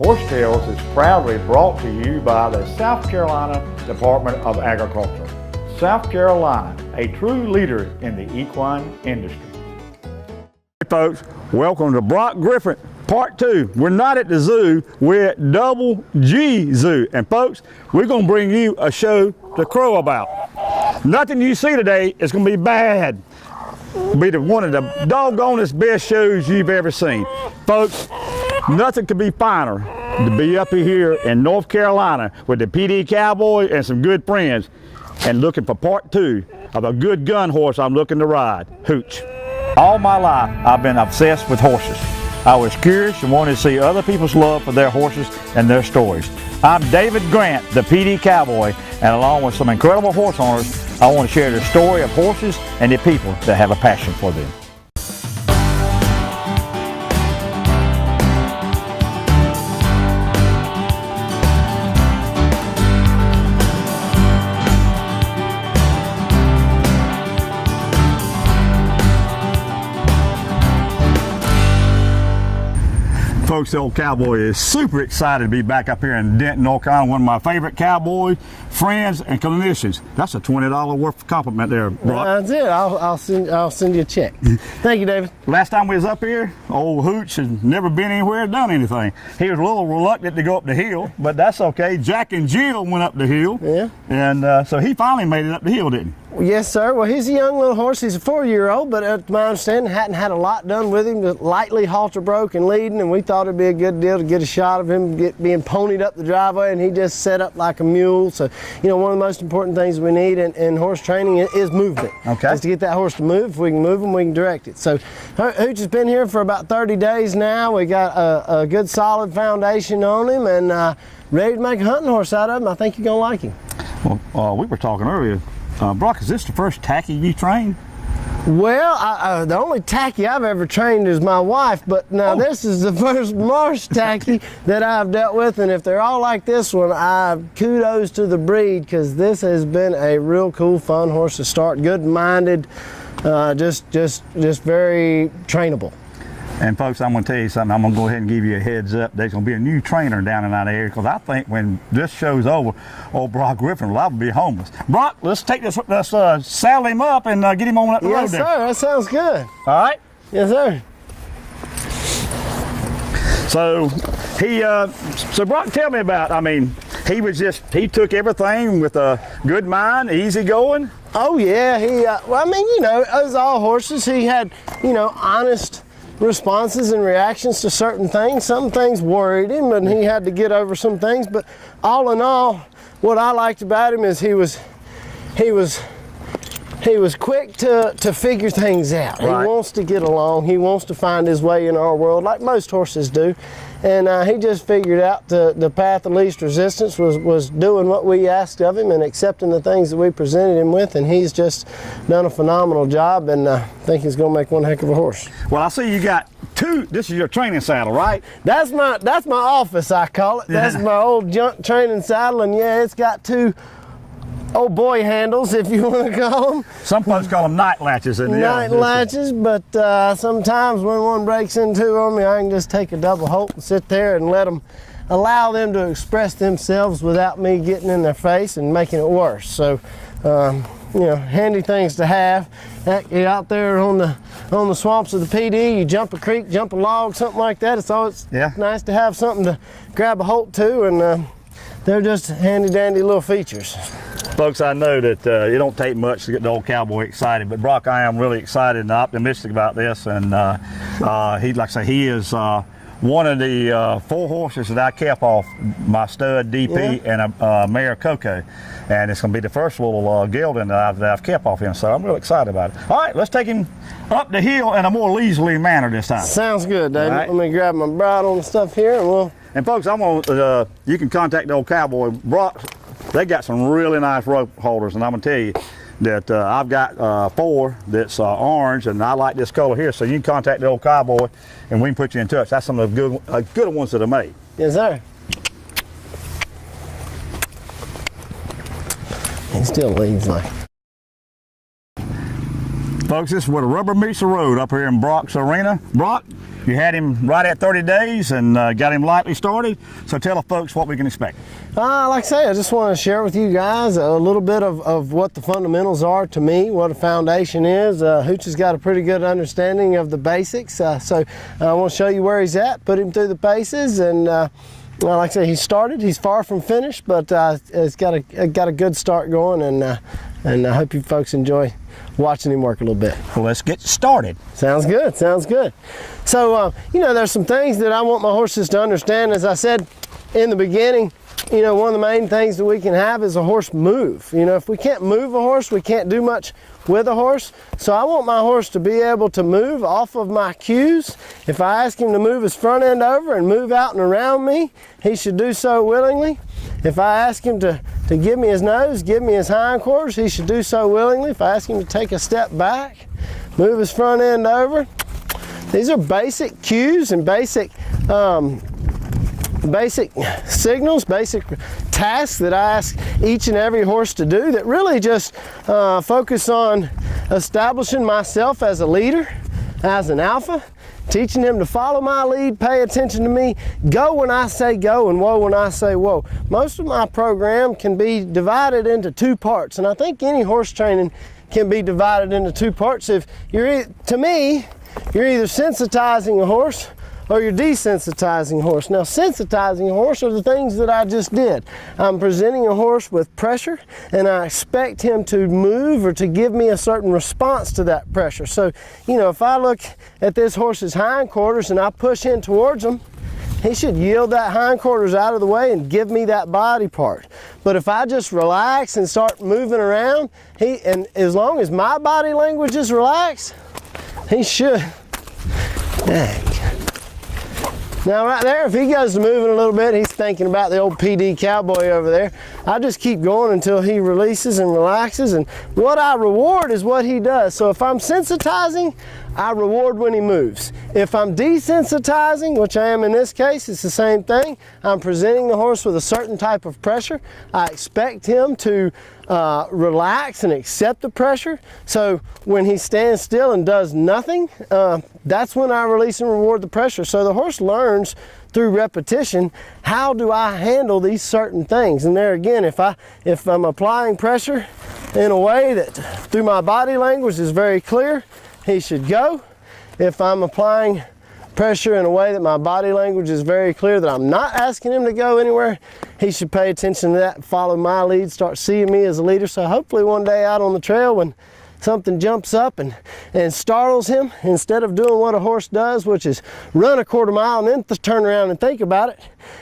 Horse Tales is proudly brought to you by the South Carolina Department of Agriculture. South Carolina, a true leader in the equine industry. Hey folks, welcome to Brock Griffith Part 2. We're not at the zoo, we're at Double G Zoo. And folks, we're going to bring you a show to crow about. Nothing you see today is going to be bad. It'll be one of the doggonest best shows you've ever seen. Folks, nothing could be finer to be up here in North Carolina with the PD Cowboy and some good friends and looking for Part 2 of a good gun horse I'm looking to ride, Hooch. All my life, I've been obsessed with horses. I was curious and wanted to see other people's love for their horses and their stories. I'm David Grant, the PD Cowboy, and along with some incredible horse owners, I want to share the story of horses and the people that have a passion for them. Folks, the old cowboy is super excited to be back up here in Denton, North Carolina. One of my favorite cowboy friends and clinicians. That's a $20 worth of compliment there, Brock. That's it. I'll send you a check. Thank you, David. Last time we was up here, old Hooch has never been anywhere, done anything. He was a little reluctant to go up the hill, but that's okay. Jack and Jill went up the hill. Yeah. And so he finally made it up the hill, didn't he? Yes, sir. Well, he's a young little horse. He's a 4-year-old, but to my understanding, hadn't had a lot done with him. Just lightly halter broke and leading, and we thought it'd be a good deal to get a shot of him being ponied up the driveway, and he just set up like a mule. So, you know, one of the most important things we need in horse training is movement. Okay. Is to get that horse to move. If we can move him, we can direct it. So, Hooch has been here for about 30 days now. We got a good solid foundation on him, and ready to make a hunting horse out of him. I think you're gonna like him. Well, we were talking earlier. Brock, is this the first tacky you trained? Well, the only tacky I've ever trained is my wife, but now this is the first marsh tacky that I've dealt with, and if they're all like this one, kudos to the breed, because this has been a real cool, fun horse to start. Good-minded, just very trainable. And folks, I'm going to tell you something. I'm going to go ahead and give you a heads up. There's going to be a new trainer down in that area, because I think when this show's over, old Brock Griffith will probably be homeless. Brock, let's saddle him up and get him on up the road there. Yes, sir. That sounds good. All right? Yes, sir. So Brock, tell me about, he took everything with a good mind, easy going. Oh, yeah. Well, I mean, you know, as all horses, he had, you know, honest responses and reactions to certain things. Some things worried him, and he had to get over some things. But all in all, what I liked about him is he was quick to figure things out. Right. He wants to get along. He wants to find his way in our world, like most horses do. And he just figured out the path of least resistance was doing what we asked of him and accepting the things that we presented him with, and he's just done a phenomenal job, and I think he's going to make one heck of a horse. Well, I see you got two. This is your training saddle, right? That's my office, I call it. That's my old junk training saddle, and yeah, it's got two old boy handles, if you want to call them. Some folks call them night latches. Night latches, but sometimes when one breaks into on me, I can just take a double holt and sit there and allow them to express themselves without me getting in their face and making it worse. So, you know, handy things to have. You're out there on the swamps of the PD, you jump a creek, jump a log, something like that. It's always nice to have something to grab a holt to, and they're just handy dandy little features. Folks, I know that it don't take much to get the old cowboy excited, but Brock, I am really excited and optimistic about this, and like I say, he is one of the 4 horses that I kept off my stud DP and a mare Coco, and it's going to be the first little gelding that I've kept off him, so I'm really excited about it. All right, let's take him up the hill in a more leisurely manner this time. Sounds good, David. Right. Let me grab my bridle and stuff here, and we'll... And folks, I'm gonna, you can contact the old cowboy. Brock, they got some really nice rope holders, and I'm gonna tell you that I've got 4 that's orange, and I like this color here, so you can contact the old cowboy, and we can put you in touch. That's some of the good ones that are made. Yes, sir. He still leads like. Folks, this is where the rubber meets the road up here in Brock's arena. Brock, you had him right at 30 days and got him lightly started. So tell the folks what we can expect. Like I say, I just want to share with you guys a little bit of what the fundamentals are to me, what a foundation is. Hooch has got a pretty good understanding of the basics. So I want to show you where he's at, put him through the paces, and like I say, he started. He's far from finished, but it's got a good start going, and I hope you folks enjoy watching him work a little bit. Well, let's get started. Sounds good, sounds good. So, there's some things that I want my horses to understand. As I said in the beginning, one of the main things that we can have is a horse move. If we can't move a horse, we can't do much with a horse. So I want my horse to be able to move off of my cues. If I ask him to move his front end over and move out and around me, he should do so willingly. If I ask him to give me his nose, give me his hindquarters, he should do so willingly. If I ask him to take a step back, move his front end over. These are basic cues and basic signals, basic tasks that I ask each and every horse to do that really just focus on establishing myself as a leader, as an alpha, teaching him to follow my lead, pay attention to me, go when I say go and whoa when I say whoa. Most of my program can be divided into two parts, and I think any horse training can be divided into two parts. If to me, you're either sensitizing a horse or you're desensitizing a horse. Now, sensitizing a horse are the things that I just did. I'm presenting a horse with pressure, and I expect him to move or to give me a certain response to that pressure. So, if I look at this horse's hindquarters and I push in towards him, he should yield that hindquarters out of the way and give me that body part. But if I just relax and start moving around, and as long as my body language is relaxed, he should. Dang. Now right there, if he goes to moving a little bit, he's thinking about the old PD cowboy over there. I just keep going until he releases and relaxes, and what I reward is what he does. So if I'm sensitizing, I reward when he moves. If I'm desensitizing, which I am in this case, it's the same thing. I'm presenting the horse with a certain type of pressure. I expect him to relax and accept the pressure. So when he stands still and does nothing, that's when I release and reward the pressure. So the horse learns through repetition, how do I handle these certain things? And there again, if I'm applying pressure in a way that through my body language is very clear, he should go. If I'm applying pressure in a way that my body language is very clear that I'm not asking him to go anywhere, he should pay attention to that, follow my lead, start seeing me as a leader. So hopefully one day out on the trail when something jumps up and startles him, instead of doing what a horse does, which is run a quarter mile and then turn around and think about it,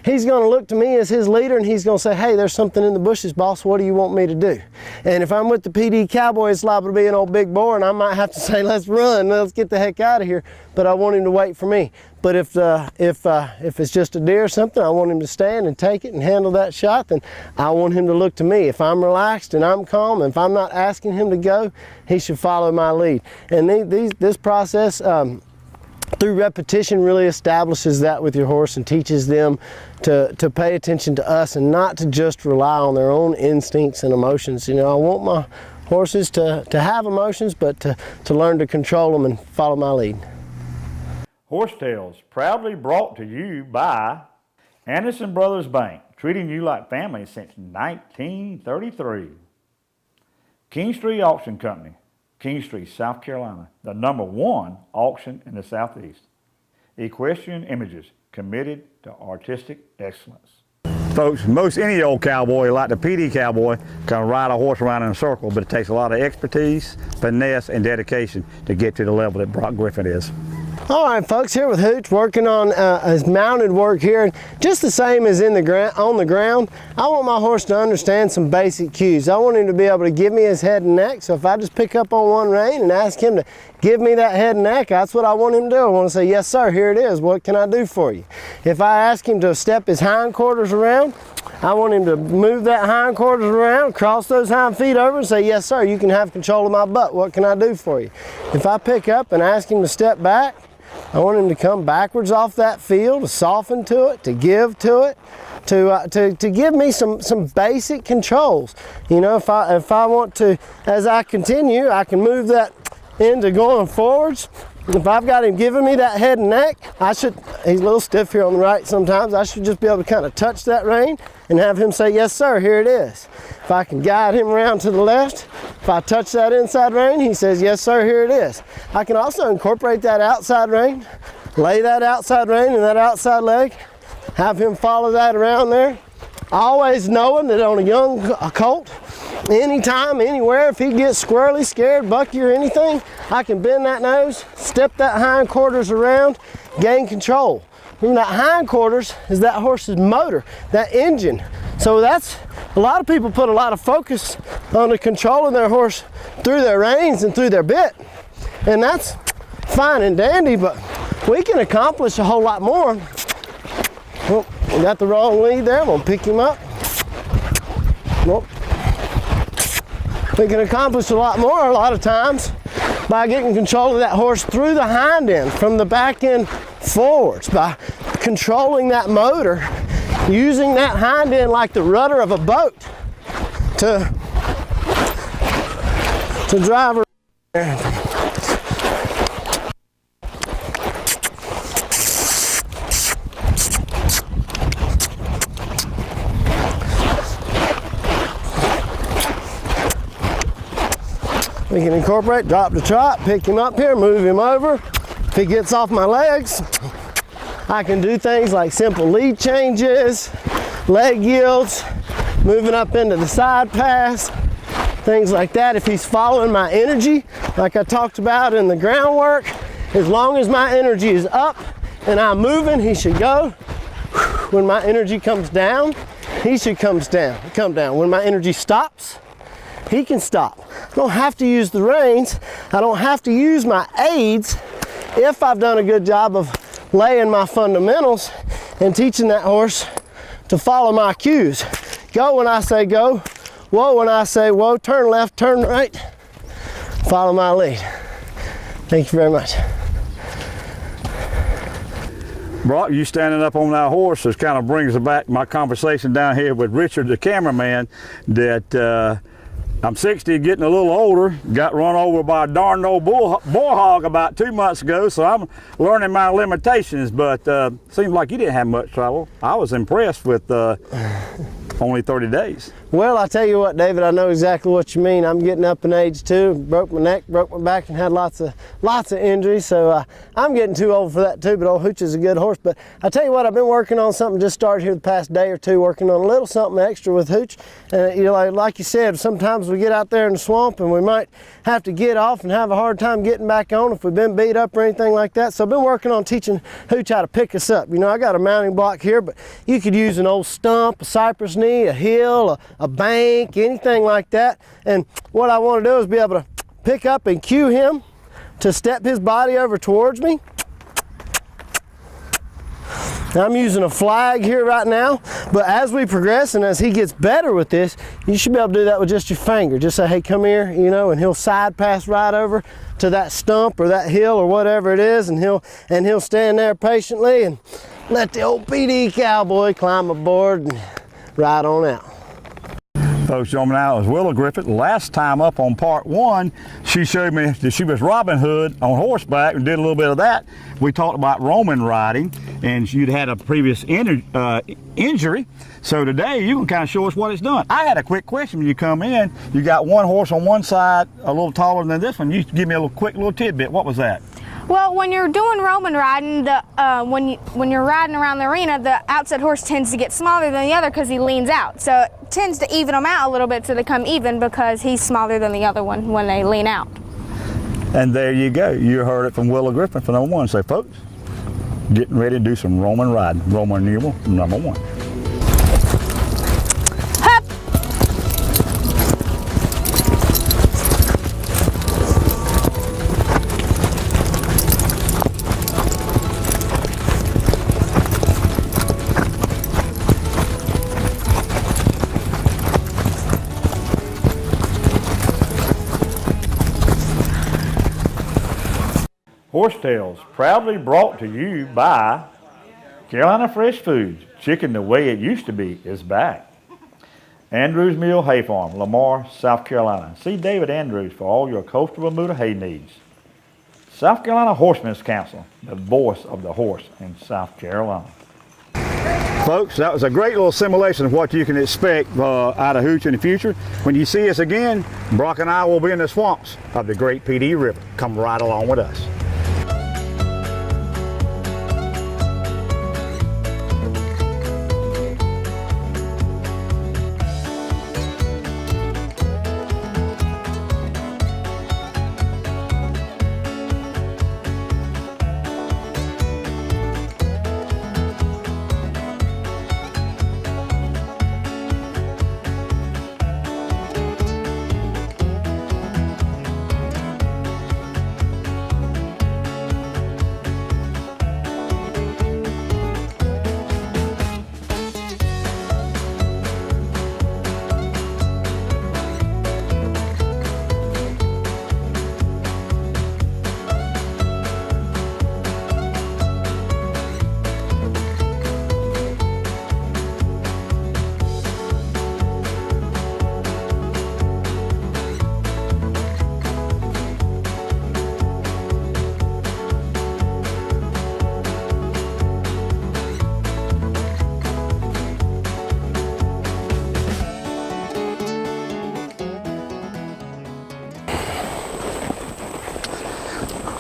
he's going to look to me as his leader and he's going to say, hey, there's something in the bushes, boss, what do you want me to do? And if I'm with the PD cowboy, it's liable to be an old big boar, and I might have to say, let's run, let's get the heck out of here, but I want him to wait for me. But if it's just a deer or something, I want him to stand and take it and handle that shot, then I want him to look to me. If I'm relaxed and I'm calm, and if I'm not asking him to go, he should follow my lead. And this process, through repetition, really establishes that with your horse and teaches them to pay attention to us and not to just rely on their own instincts and emotions. I want my horses to have emotions, but to learn to control them and follow my lead. Horse Tales, proudly brought to you by Anderson Brothers Bank, treating you like family since 1933. King Street Auction Company, King Street, South Carolina, the #1 auction in the Southeast. Equestrian Images, committed to artistic excellence. Folks, most any old cowboy, like the PD cowboy, can ride a horse around in a circle, but it takes a lot of expertise, finesse, and dedication to get to the level that Brock Griffith is. All right, folks, here with Hooch, working on his mounted work here. Just the same as on the ground, I want my horse to understand some basic cues. I want him to be able to give me his head and neck. So if I just pick up on one rein and ask him to give me that head and neck, that's what I want him to do. I want to say, yes, sir, here it is. What can I do for you? If I ask him to step his hindquarters around, I want him to move that hindquarters around, cross those hind feet over and say, yes, sir, you can have control of my butt. What can I do for you? If I pick up and ask him to step back, I want him to come backwards off that field, to soften to it, to give to it, to give me some basic controls. If I want to, as I continue, I can move that into going forwards. If I've got him giving me that head and neck, he's a little stiff here on the right sometimes, I should just be able to kind of touch that rein and have him say, yes sir, here it is. If I can guide him around to the left, if I touch that inside rein, he says, yes sir, here it is. I can also incorporate that outside rein, lay that outside rein and that outside leg, have him follow that around there. Always knowing that on a young colt, anytime, anywhere, if he gets squirrely, scared, bucky or anything, I can bend that nose, step that hindquarters around, gain control. Remember, that hindquarters is that horse's motor, that engine. So that's, a lot of people put a lot of focus on the controlling their horse through their reins and through their bit. And that's fine and dandy, but we can accomplish a whole lot more. Oh, we got the wrong lead there. I'm gonna pick him up. Nope. We can accomplish a lot more a lot of times by getting control of that horse through the hind end, from the back end forwards, by controlling that motor, using that hind end like the rudder of a boat to drive around. We can incorporate, drop the trot, pick him up here, move him over. If he gets off my legs, I can do things like simple lead changes, leg yields, moving up into the side pass, things like that. If he's following my energy, like I talked about in the groundwork, as long as my energy is up and I'm moving, he should go. When my energy comes down, he should come down. When my energy stops, he can stop. I don't have to use the reins. I don't have to use my aids if I've done a good job of laying my fundamentals and teaching that horse to follow my cues. Go when I say go, whoa when I say whoa, turn left, turn right, follow my lead. Thank you very much. Brock, you standing up on that horse just kind of brings back my conversation down here with Richard, the cameraman, that I'm 60, getting a little older, got run over by a darn old bull hog about 2 months ago, so I'm learning my limitations, but seems like you didn't have much trouble. I was impressed with only 30 days. Well, I tell you what, David, I know exactly what you mean. I'm getting up in age too. Broke my neck, broke my back, and had lots of injuries. So I'm getting too old for that too. But old Hooch is a good horse. But I tell you what, I've been working on something. Just started here the past day or two, working on a little something extra with Hooch. And you know, like you said, sometimes we get out there in the swamp and we might have to get off and have a hard time getting back on if we've been beat up or anything like that. So I've been working on teaching Hooch how to pick us up. You know, I got a mounting block here, but you could use an old stump, a cypress knee, a hill, a bank, anything like that. And what I want to do is be able to pick up and cue him to step his body over towards me. I'm using a flag here right now, but as we progress and as he gets better with this, you should be able to do that with just your finger. Just say, hey, come here, you know, and he'll side pass right over to that stump or that hill or whatever it is, and he'll stand there patiently and let the old PD cowboy climb aboard and ride on out. Folks, joining me now is Willow Griffith. Last time up on part one, she showed me that she was Robin Hood on horseback and did a little bit of that. We talked about Roman riding, and you'd had a previous injury. So today, you can kind of show us what it's done. I had a quick question when you come in. You got one horse on one side, a little taller than this one. You give me a quick little tidbit. What was that? Well, when you're doing Roman riding, when you're riding around the arena, the outside horse tends to get smaller than the other because he leans out. So it tends to even them out a little bit so they come even because he's smaller than the other one when they lean out. And there you go. You heard it from Willow Griffith for number one. So folks, getting ready to do some Roman riding. Roman numeral number one. Horsetails, proudly brought to you by Carolina Fresh Foods. Chicken the way it used to be is back. Andrews Mill Hay Farm, Lamar, South Carolina. See David Andrews for all your coastal Bermuda hay needs. South Carolina Horsemen's Council, the voice of the horse in South Carolina. Folks, that was a great little simulation of what you can expect out of hooch in the future. When you see us again, Brock and I will be in the swamps of the Great PD River. Come right along with us.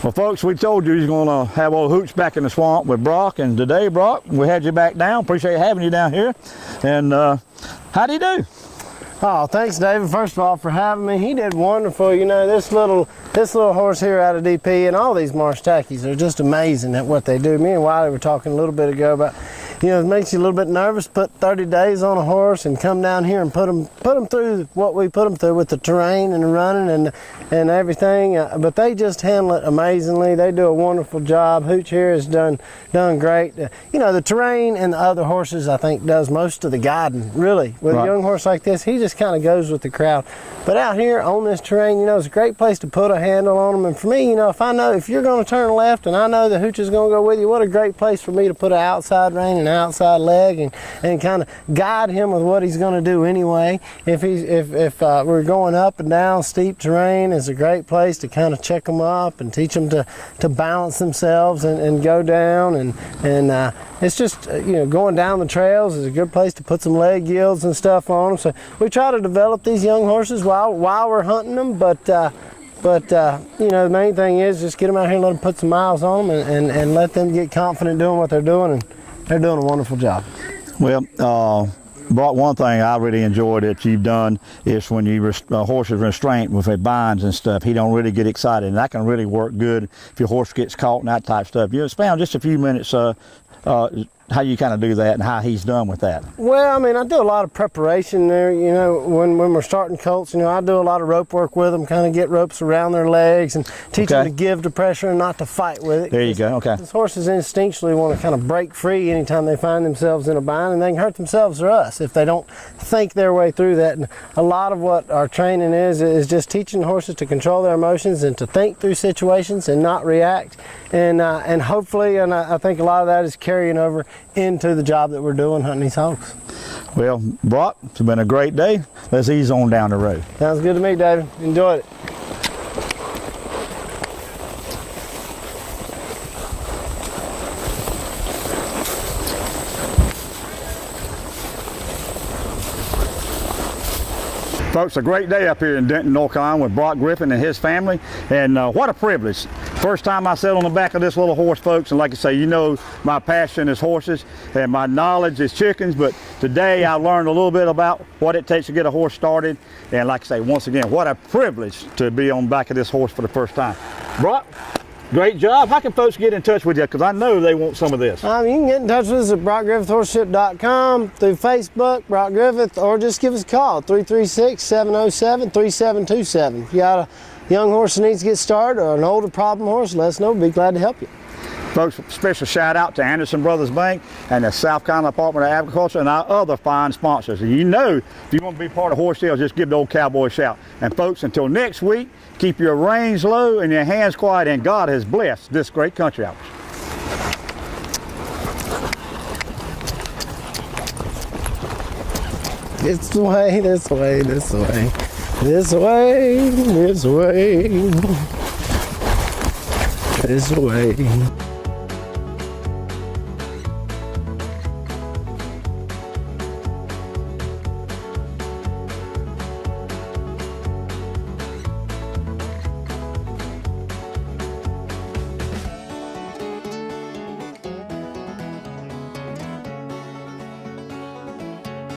Well, folks, we told you he's going to have old Hooch back in the swamp with Brock, and today, Brock, we had you back down. Appreciate having you down here. And how'd he do? Oh, thanks, David, first of all, for having me. He did wonderful. You know, this little horse here out of DP and all these marsh tackies are just amazing at what they do. Me and Wiley were talking a little bit ago about, you know, it makes you a little bit nervous, put 30 days on a horse and come down here and put them through what we put them through with the terrain and the running and everything. But they just handle it amazingly. They do a wonderful job. Hooch here has done great. You know, the terrain and the other horses, I think, does most of the guiding, really. With a young horse like this, he just kind of goes with the crowd. But out here on this terrain, you know, it's a great place to put a handle on them. And for me, you know, if you're going to turn left and I know the Hooch is going to go with you, what a great place for me to put an outside rein and outside leg and kind of guide him with what he's going to do anyway. If we're going up and down steep terrain, it's a great place to kind of check them up and teach them to balance themselves and go down and it's just, you know, going down the trails is a good place to put some leg yields and stuff on them. So we try to develop these young horses while we're hunting them, but you know, the main thing is just get them out here and let them put some miles on them and let them get confident doing what they're doing, and they're doing a wonderful job. Well, Brock, one thing I really enjoyed that you've done is when you horses restraint with their binds and stuff, he don't really get excited, and that can really work good if your horse gets caught and that type of stuff. You expound just a few minutes how you kind of do that and how he's done with that. Well, I mean, I do a lot of preparation there. You know, when we're starting colts, you know, I do a lot of rope work with them, kind of get ropes around their legs and teach them to give the pressure and not to fight with it. There you go, okay. These horses instinctually want to kind of break free anytime they find themselves in a bind, and they can hurt themselves or us if they don't think their way through that. And a lot of what our training is just teaching horses to control their emotions and to think through situations and not react. And hopefully, and I think a lot of that is carrying over into the job that we're doing hunting these hogs. Well, Brock, it's been a great day. Let's ease on down the road. Sounds good to me, David. Enjoyed it. Folks, a great day up here in Denton, North Carolina with Brock Griffith and his family, and what a privilege. First time I sat on the back of this little horse, folks, and like I say, you know my passion is horses and my knowledge is chickens, but today I learned a little bit about what it takes to get a horse started, and like I say, once again, what a privilege to be on the back of this horse for the first time. Brock, great job. How can folks get in touch with you? Because I know they want some of this. You can get in touch with us at brockgriffithhorseship.com, through Facebook, Brock Griffith, or just give us a call, 336-707-3727. If you got a young horse that needs to get started or an older problem horse, let us know. We'll be glad to help you. Folks, special shout out to Anderson Brothers Bank and the South Carolina Department of Agriculture and our other fine sponsors. And you know, if you want to be part of horse sales, just give the old cowboy a shout. And folks, until next week, keep your reins low and your hands quiet, and God has blessed this great country ours. This way, this way, this way, this way, this way. is away.